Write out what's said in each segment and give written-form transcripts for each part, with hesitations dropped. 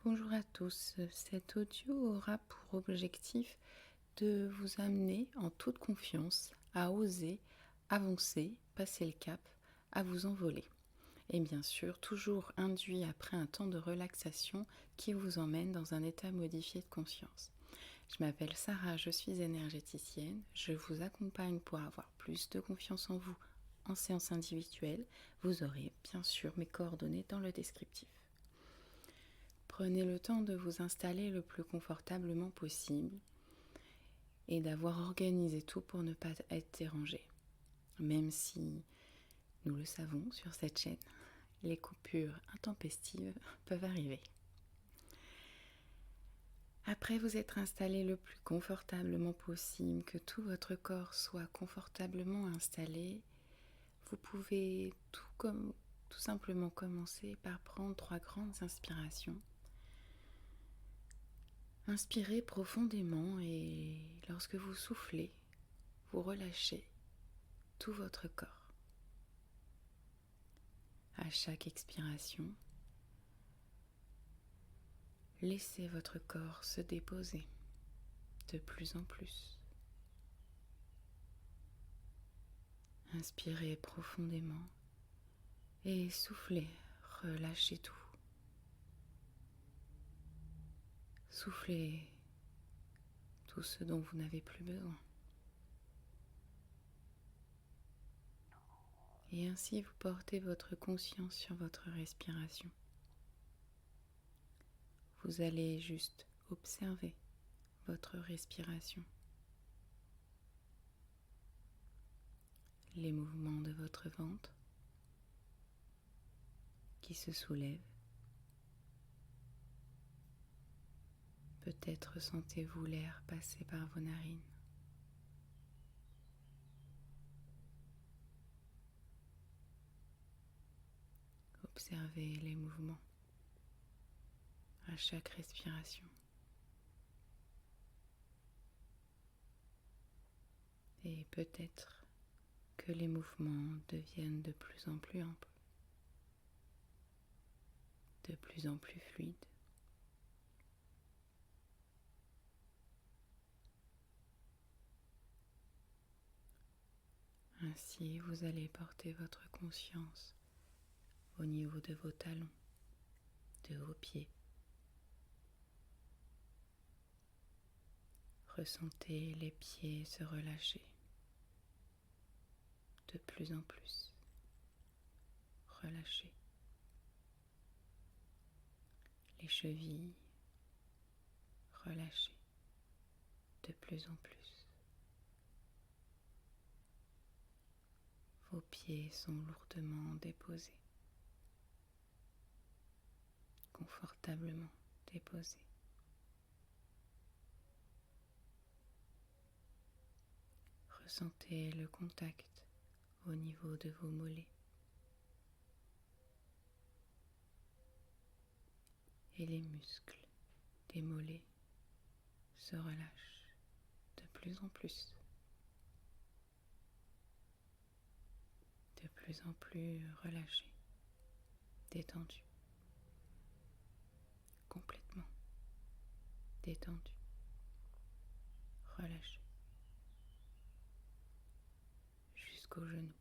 Bonjour à tous, cet audio aura pour objectif de vous amener en toute confiance à oser avancer, passer le cap, à vous envoler. Et bien sûr, toujours induit après un temps de relaxation qui vous emmène dans un état modifié de conscience. Je m'appelle Sarah, je suis énergéticienne, je vous accompagne pour avoir plus de confiance en vous en séance individuelle. Vous aurez bien sûr mes coordonnées dans le descriptif. Prenez le temps de vous installer le plus confortablement possible et d'avoir organisé tout pour ne pas être dérangé. Même si, nous le savons sur cette chaîne, les coupures intempestives peuvent arriver. Après vous être installé le plus confortablement possible, que tout votre corps soit confortablement installé, vous pouvez tout simplement commencer par prendre 3 grandes inspirations. Inspirez profondément et lorsque vous soufflez, vous relâchez tout votre corps. À chaque expiration, laissez votre corps se déposer de plus en plus. Inspirez profondément et soufflez, relâchez tout. Soufflez tout ce dont vous n'avez plus besoin. Et ainsi vous portez votre conscience sur votre respiration. Vous allez juste observer votre respiration. Les mouvements de votre ventre qui se soulèvent. Peut-être sentez-vous l'air passer par vos narines. Observez les mouvements à chaque respiration. Et peut-être que les mouvements deviennent de plus en plus amples, de plus en plus fluides. Ainsi, vous allez porter votre conscience au niveau de vos talons, de vos pieds. Ressentez les pieds se relâcher de plus en plus. Relâchez. Les chevilles, relâchez de plus en plus. Vos pieds sont lourdement déposés, confortablement déposés. Ressentez le contact au niveau de vos mollets et les muscles des mollets se relâchent de plus en plus. De plus en plus relâchés, détendus, complètement détendus, relâchés, jusqu'aux genoux.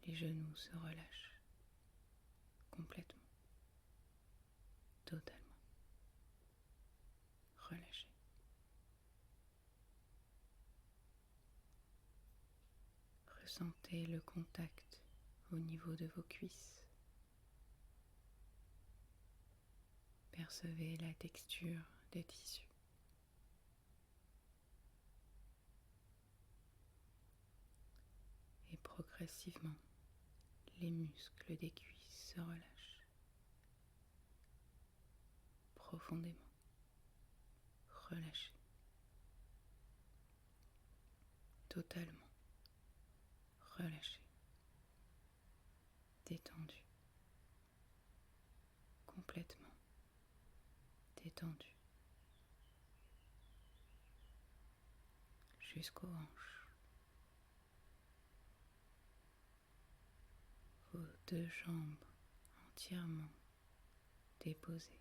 Les genoux se relâchent complètement, totalement, relâchés. Ressentez le contact au niveau de vos cuisses. Percevez la texture des tissus. Et progressivement, les muscles des cuisses se relâchent profondément, relâchés, totalement relâchés, détendus, complètement détendus, jusqu'aux hanches. Vos deux jambes entièrement déposées,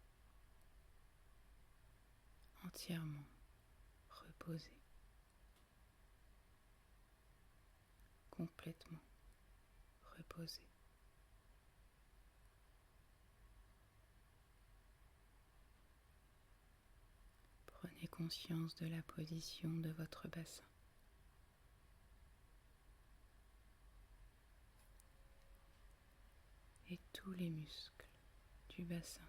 entièrement reposées, complètement reposées. Prenez conscience de la position de votre bassin. Et tous les muscles du bassin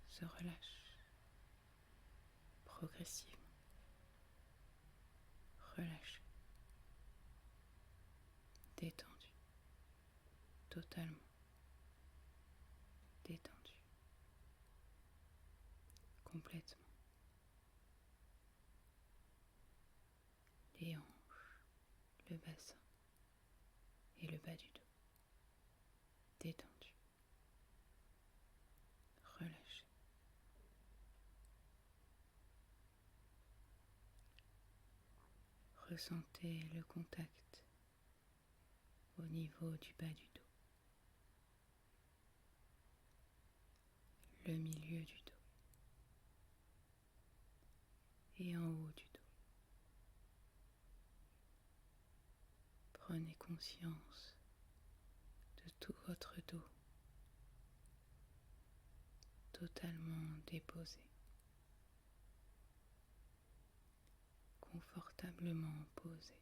se relâchent progressivement. Relâchés, détendus, totalement détendus, complètement. Les hanches, le bassin et le bas du dos, détendus, relâchés. Ressentez le contact au niveau du bas du dos, le milieu du dos et en haut du dos. Prenez conscience de tout votre dos totalement déposé, confortablement posé.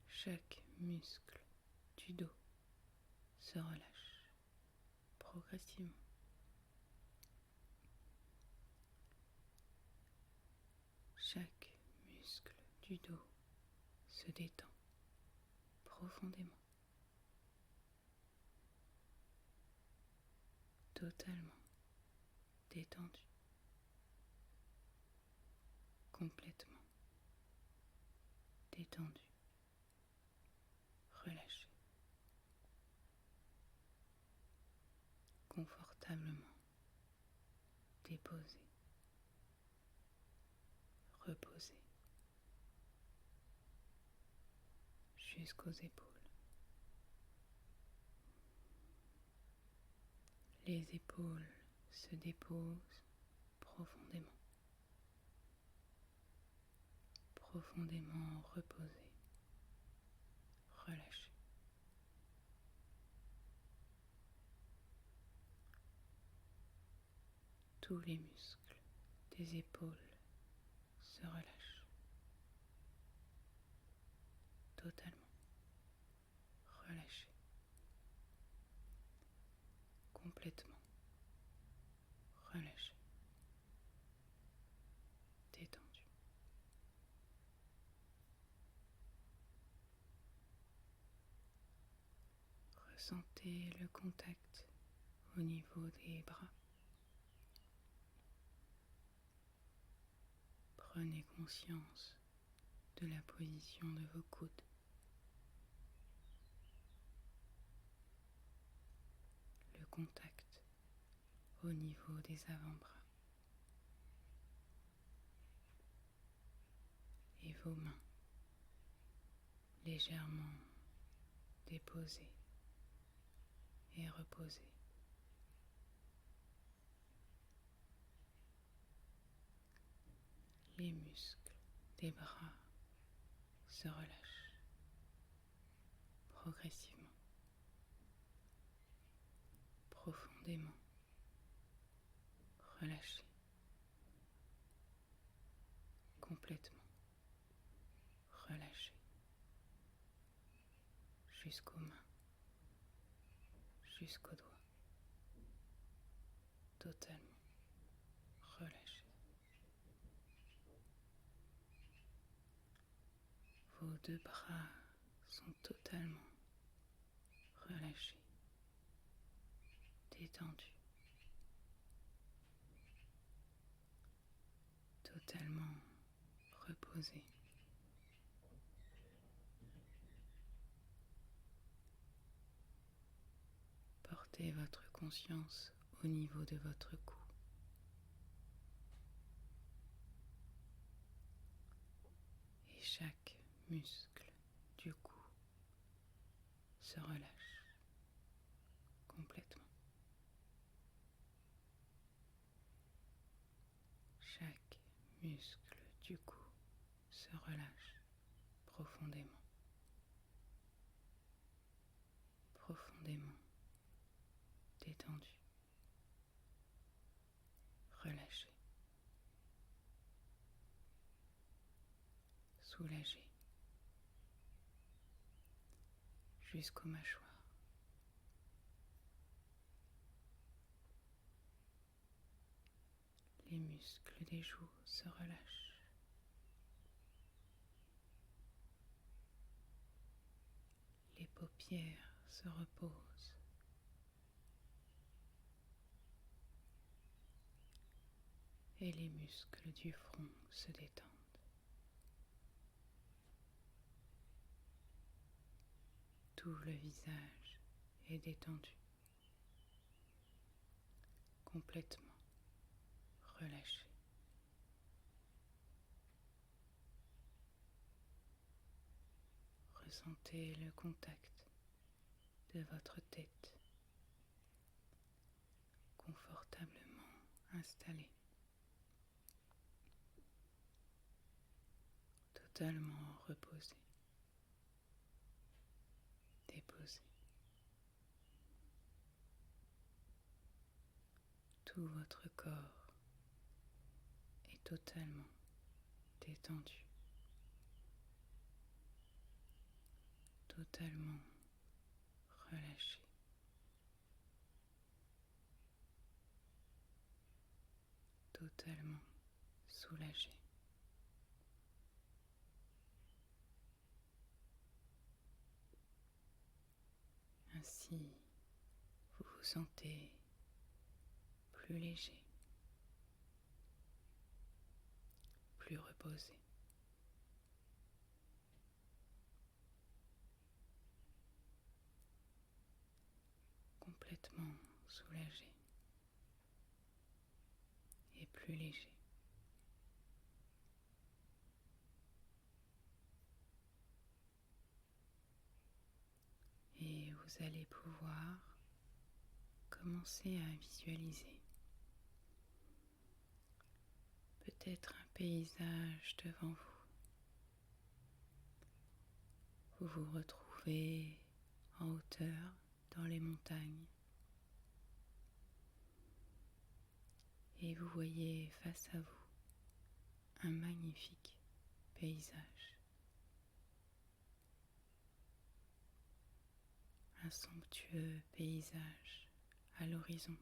Chaque muscle du dos se relâche progressivement. Chaque muscle du dos se détend profondément, totalement détendu, complètement détendu, relâché, confortablement déposé, reposé jusqu'aux épaules. Les épaules se déposent profondément, profondément reposées, relâchées. Tous les muscles des épaules se relâchent totalement, relâchés, complètement relâchés, détendus. Ressentez le contact au niveau des bras. Prenez conscience de la position de vos coudes. Le contact au niveau des avant-bras. Et vos mains légèrement déposées et reposées. Les muscles des bras se relâchent progressivement, profondément relâchés, complètement relâchés, jusqu'aux mains, jusqu'aux doigts, totalement relâchés. Vos deux bras sont totalement relâchés, détendus, totalement reposés. Portez votre conscience au niveau de votre cou. Et chaque muscle du cou se relâche complètement. Chaque muscle du cou se relâche profondément, profondément détendu, relâché, soulagé, jusqu'aux mâchoires. Les muscles des joues se relâchent. Les paupières se reposent. Et les muscles du front se détendent. Tout le visage est détendu, complètement relâché. Ressentez le contact de votre tête, confortablement installée, totalement reposée, déposée. Tout votre corps est totalement détendu, totalement relâché. Totalement soulagé. Ainsi, vous vous sentez plus léger, plus reposé. Complètement soulagé et plus léger. Et vous allez pouvoir commencer à visualiser peut-être un paysage devant vous. Vous vous retrouvez en hauteur dans les montagnes et vous voyez face à vous un magnifique paysage, un somptueux paysage à l'horizon.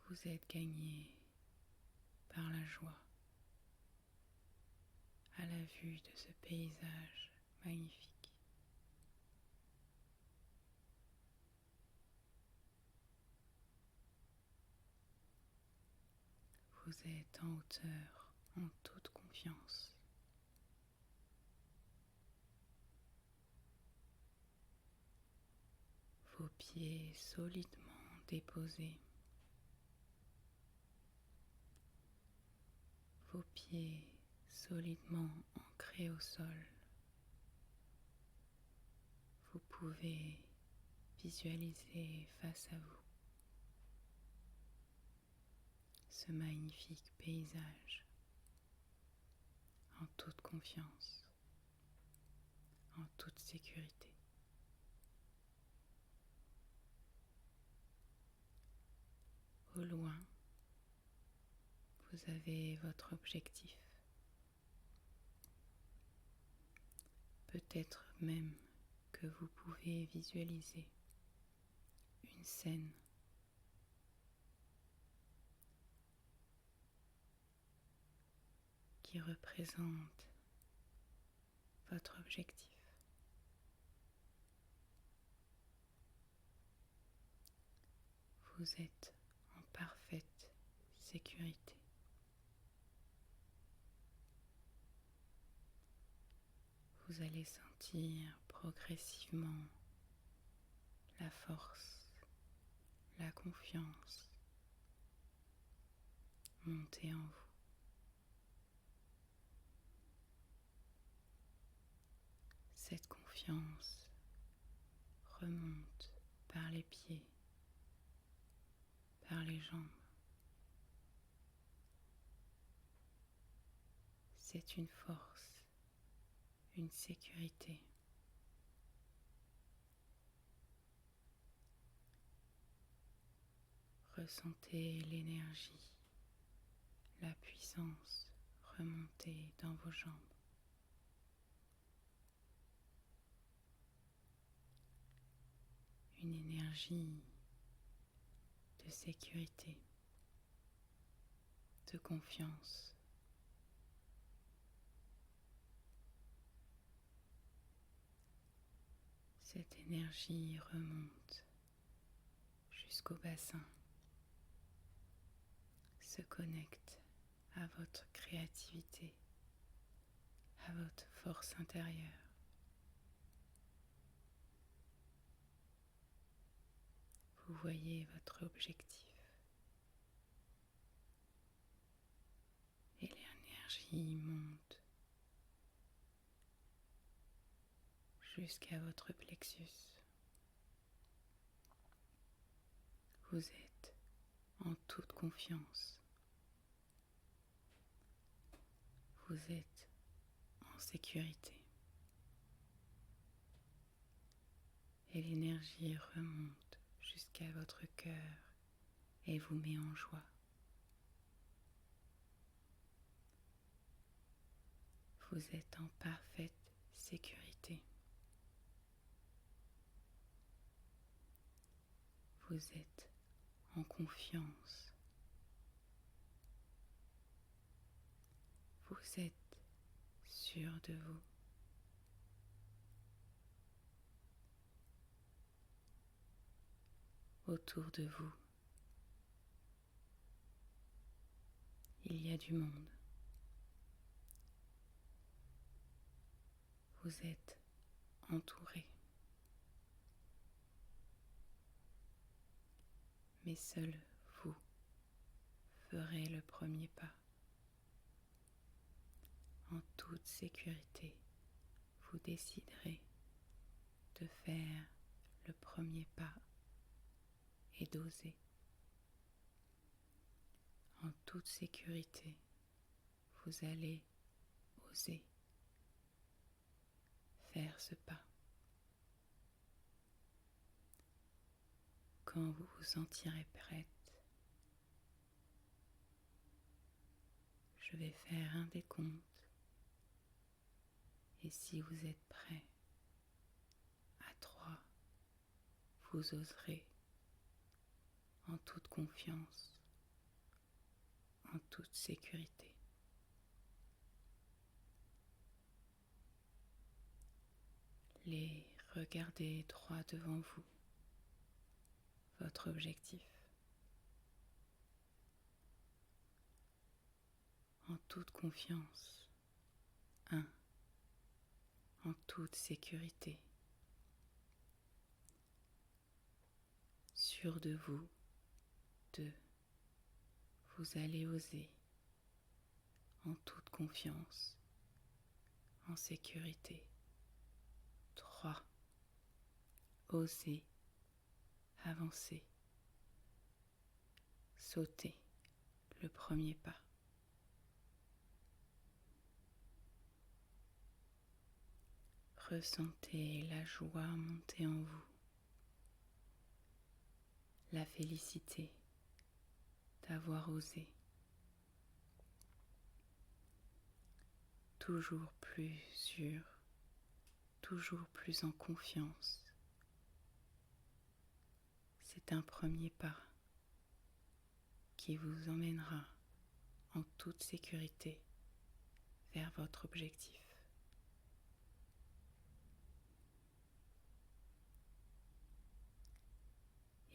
Vous êtes gagné par la joie à la vue de ce paysage magnifique. Vous êtes en hauteur, en toute confiance. Vos pieds solidement déposés. Vos pieds solidement ancrés au sol. Vous pouvez visualiser face à vous ce magnifique paysage en toute confiance, en toute sécurité. Au loin, vous avez votre objectif. Peut-être même que vous pouvez visualiser une scène qui représente votre objectif. Vous êtes en parfaite sécurité. Vous allez sentir progressivement la force, la confiance monter en vous. Cette confiance remonte par les pieds, par les jambes. C'est une force, une sécurité. Ressentez l'énergie, la puissance remonter dans vos jambes. Une énergie de sécurité, de confiance. Cette énergie remonte jusqu'au bassin, se connecte à votre créativité, à votre force intérieure. Vous voyez votre objectif et l'énergie monte jusqu'à votre plexus. Vous êtes en toute confiance. Vous êtes en sécurité. Et l'énergie remonte jusqu'à votre cœur et vous met en joie. Vous êtes en parfaite sécurité. Vous êtes en confiance. Vous êtes sûr de vous. Autour de vous, il y a du monde. Vous êtes entouré. Mais seul vous ferez le premier pas. En toute sécurité, vous déciderez de faire le premier pas et d'oser. En toute sécurité, vous allez oser faire ce pas. Quand vous vous sentirez prête, je vais faire un décompte. Et si vous êtes prêt, à 3, vous oserez en toute confiance, en toute sécurité. Les regardez droit devant vous, votre objectif, en toute confiance. 1. En toute sécurité. Sûr de vous. 2. Vous allez oser en toute confiance, en sécurité. 3. Osez avancer, sauter le premier pas. Ressentez la joie monter en vous, la félicité d'avoir osé. Toujours plus sûr, toujours plus en confiance. C'est un premier pas qui vous emmènera en toute sécurité vers votre objectif.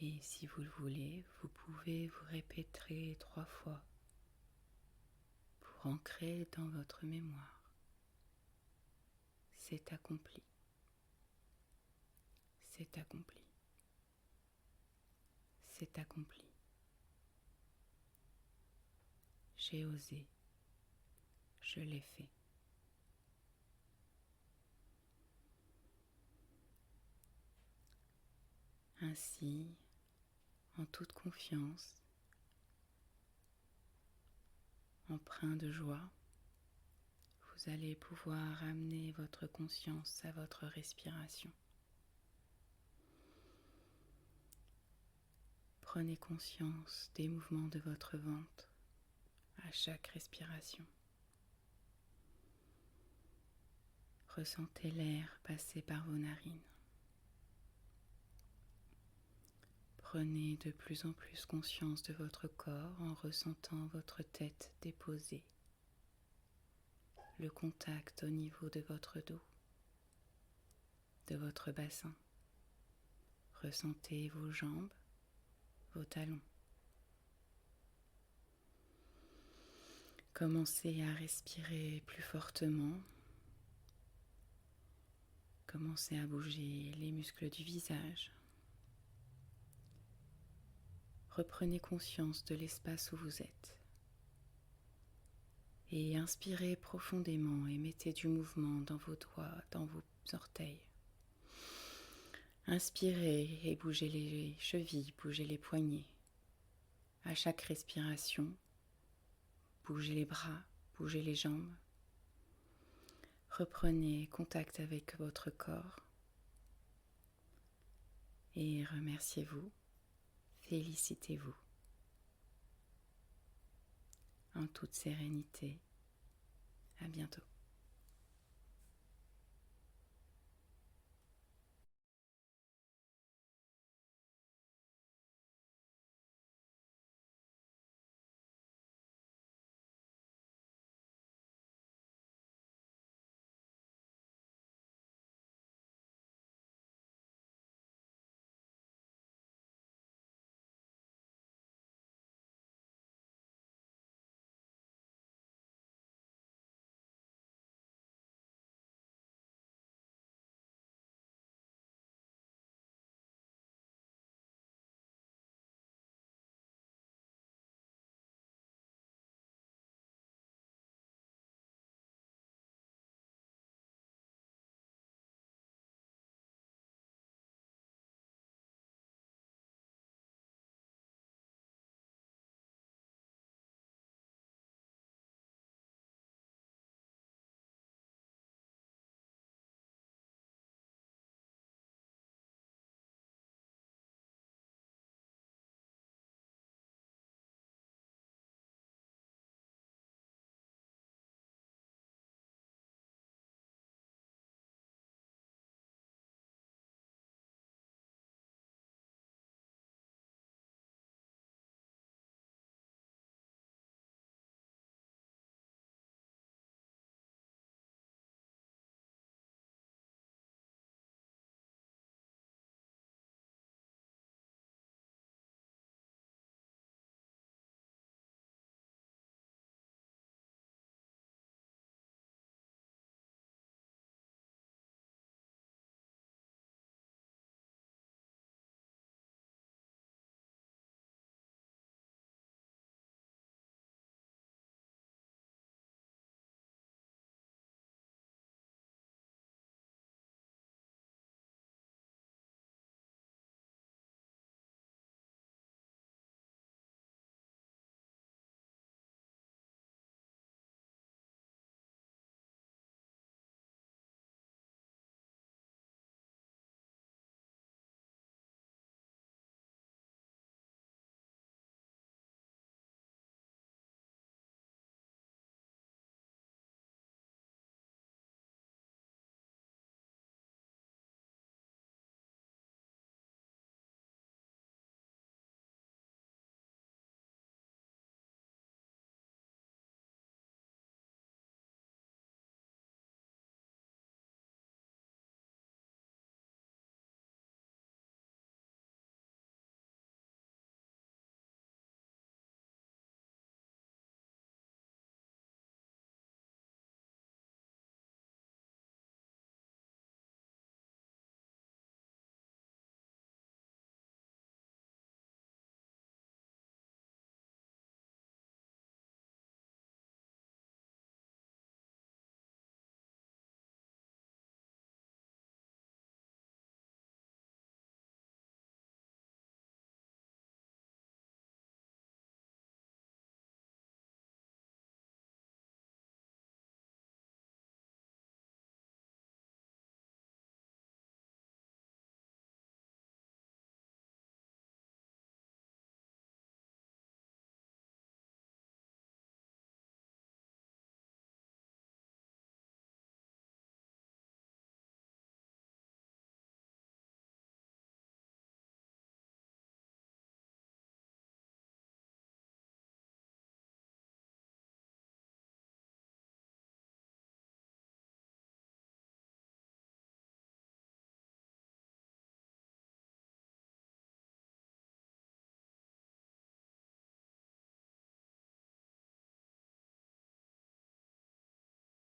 Et si vous le voulez, vous pouvez vous répéter 3 fois pour ancrer dans votre mémoire. C'est accompli. C'est accompli. c'est accompli. J'ai osé, je l'ai fait. Ainsi, en toute confiance, empreint de joie, vous allez pouvoir amener votre conscience à votre respiration. Prenez conscience des mouvements de votre ventre à chaque respiration. Ressentez l'air passer par vos narines. Prenez de plus en plus conscience de votre corps en ressentant votre tête déposée, le contact au niveau de votre dos, de votre bassin. Ressentez vos jambes, vos talons. Commencez à respirer plus fortement. Commencez à bouger les muscles du visage. Reprenez conscience de l'espace où vous êtes. Et inspirez profondément et mettez du mouvement dans vos doigts, dans vos orteils. Inspirez et bougez les chevilles, bougez les poignets. À chaque respiration, bougez les bras, bougez les jambes. Reprenez contact avec votre corps et remerciez-vous, félicitez-vous. En toute sérénité, à bientôt.